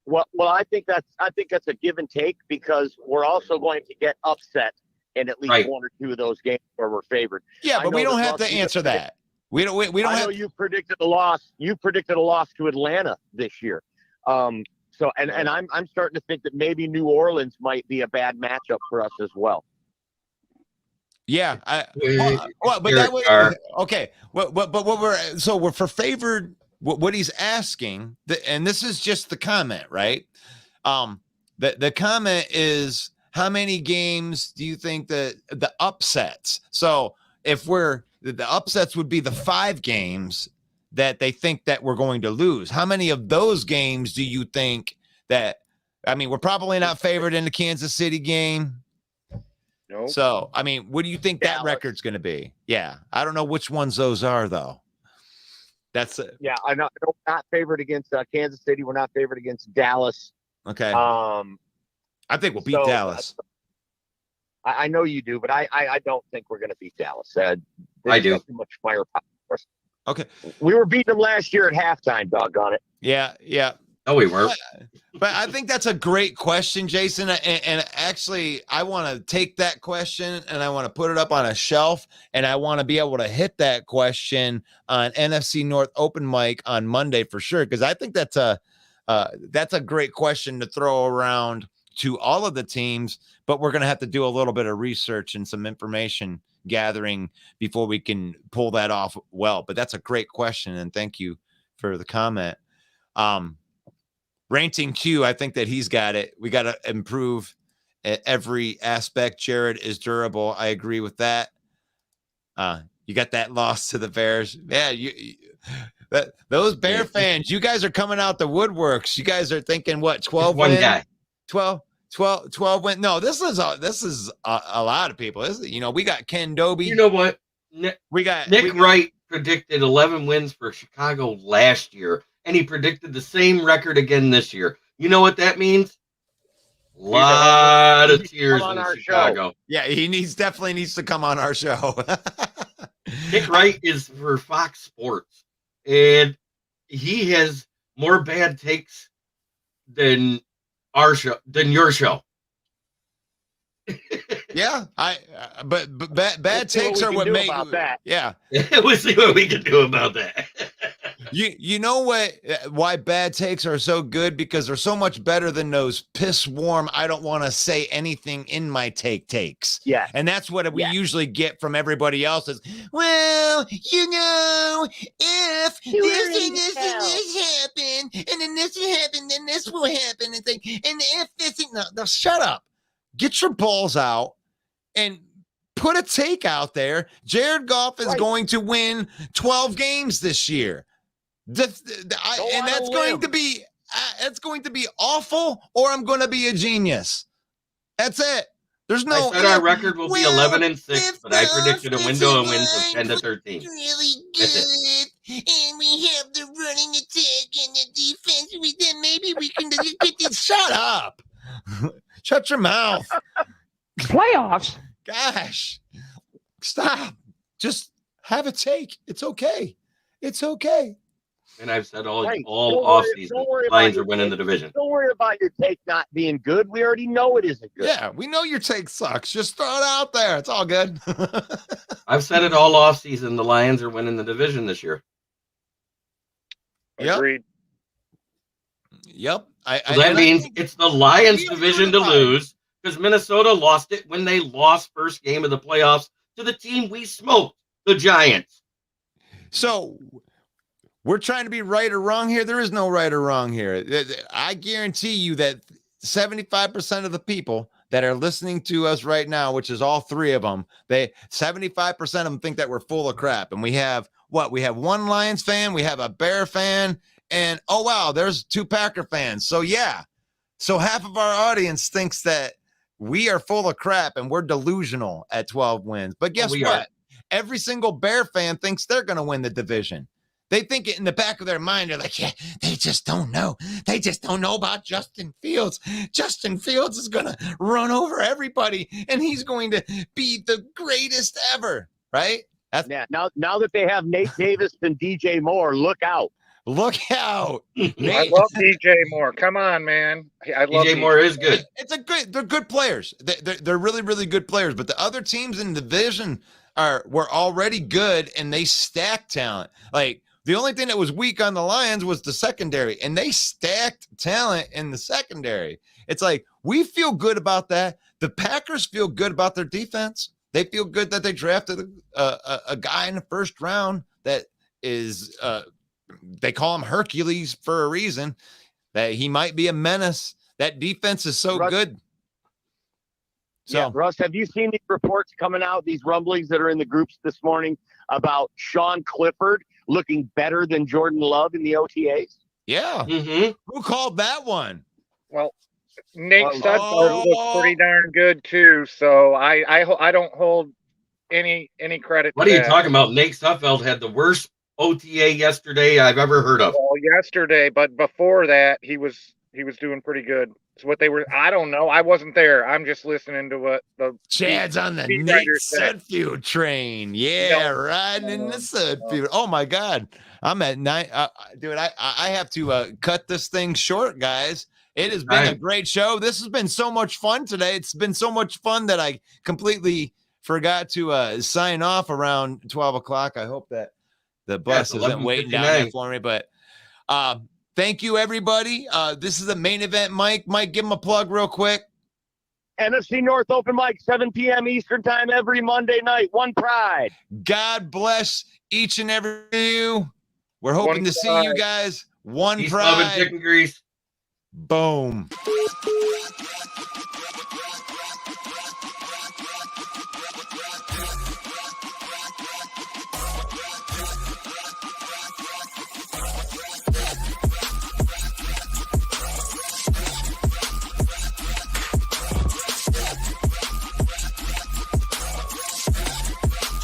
well, I think that's a give and take, because we're also going to get upset in at least 1 or 2 of those games where we're favored. Yeah, but we don't have to answer that. We don't I know you predicted a loss. You predicted a loss to Atlanta this year. So I'm starting to think that maybe New Orleans might be a bad matchup for us as well. Yeah, but that was okay. But what we're for favored. What he's asking, and this is just the comment, right? The comment is, how many games do you think that the upsets? So if the upsets would be the 5 games that they think that we're going to lose. How many of those games do you think that? I mean, we're probably not favored in the Kansas City game. No. So, I mean, what do you think that record's going to be? Yeah, I don't know which ones those are though. That's it. Yeah, I'm not favored against Kansas City. We're not favored against Dallas. Okay. I think we'll beat Dallas. I know you do, but I don't think we're going to beat Dallas. I do. Too much firepower for us. Okay. We were beating them last year at halftime, doggone it. Yeah. No, we weren't. But I think that's a great question, Jason. And actually, I want to take that question and I want to put it up on a shelf, and I want to be able to hit that question on NFC North Open Mic on Monday for sure, because I think that's a great question to throw around to all of the teams. But we're going to have to do a little bit of research and some information gathering before we can pull that off well. But that's a great question, and thank you for the comment. Ranting Q, I think that he's got it. We got to improve at every aspect. Jared is durable. I agree with that. You got that loss to the Bears. Yeah, those Bear fans, you guys are coming out the woodworks. You guys are thinking what, 12 one win? guy. 12 win. No, this is a lot of people. We got Ken Doby. You know what? We got Nick Wright predicted 11 wins for Chicago last year, and he predicted the same record again this year. You know what that means? A lot of tears in Chicago. Show. Yeah, he definitely needs to come on our show. Nick Wright is for Fox Sports, and he has more bad takes than your show. Yeah, but bad takes are what make that. Yeah, we'll see what we can do about that. You know why bad takes are so good? Because they're so much better than those piss warm, I don't want to say anything in my takes. Yeah. And that's what we usually get from everybody else is, well, if this and this and this happen, and then this will happen, then this will happen, and if this no, shut up. Get your balls out and put a take out there. Jared Goff is going to win 12 games this year. That's going to be awful, or I'm going to be a genius. That's it. There's no. I said our record will be 11-6, but I predicted a window of wins of 10 to 13. Really good, and we have the running attack and the defense. Then maybe we can get this. Shut up. Shut your mouth. Playoffs. Gosh, stop. Just have a take. It's okay. It's okay. And I've said all offseason, the Lions are winning the division. Don't worry about your take not being good. We already know it isn't good. Yeah, we know your take sucks. Just throw it out there. It's all good. I've said it all offseason. The Lions are winning the division this year. Agreed. Yep. That means it's the Lions' division to lose because Minnesota lost it when they lost first game of the playoffs to the team we smoked, the Giants. So we're trying to be right or wrong here. There is no right or wrong here. I guarantee you that 75% of the people that are listening to us right now, which is all three of them, 75% of them think that we're full of crap. And we have one Lions fan, we have a Bear fan, and oh wow, there's 2 Packer fans. So yeah. So half of our audience thinks that we are full of crap and we're delusional at 12 wins. But guess what? Every single Bear fan thinks they're going to win the division. They think it in the back of their mind. They're like, yeah, they just don't know. They just don't know about Justin Fields. Justin Fields is going to run over everybody, and he's going to be the greatest ever, right? Now that they have Nate Davis and DJ Moore, look out. Look out. I love DJ Moore. Come on, man. I love DJ Moore is good. They're good players. They're really, really good players. But the other teams in the division were already good, and they stacked talent. Like, the only thing that was weak on the Lions was the secondary, and they stacked talent in the secondary. It's like, we feel good about that. The Packers feel good about their defense. They feel good that they drafted a guy in the first round that is they call him Hercules for a reason, that he might be a menace. That defense is so good. So, yeah, Russ, have you seen these reports coming out, these rumblings that are in the groups this morning about Sean Clifford looking better than Jordan Love in the OTAs? Yeah. Mm-hmm. Who called that one? Well, Nate Sudfeld looked pretty darn good too. So I don't hold any credit. What are you talking about? Nate Sudfeld had the worst OTA yesterday I've ever heard of. Well, yesterday, but before that, he was doing pretty good. It's what they were. I don't know. I wasn't there. I'm just listening to what the Chad's on the Nate Sudfeld train. Yeah, riding in the Sudfeld. Oh my God, I'm at 9. Dude, I have to cut this thing short, guys. It has been a great show. This has been so much fun today. It's been so much fun that I completely forgot to sign off around 12 o'clock. I hope that the bus isn't waiting down there for me, but thank you, everybody. This is the main event, Mike. Mike, give him a plug real quick. NFC North open mic, 7 p.m. Eastern time every Monday night. One Pride. God bless each and every of you. We're hoping to see you guys. One Peace, Pride. love, and chicken grease. Boom.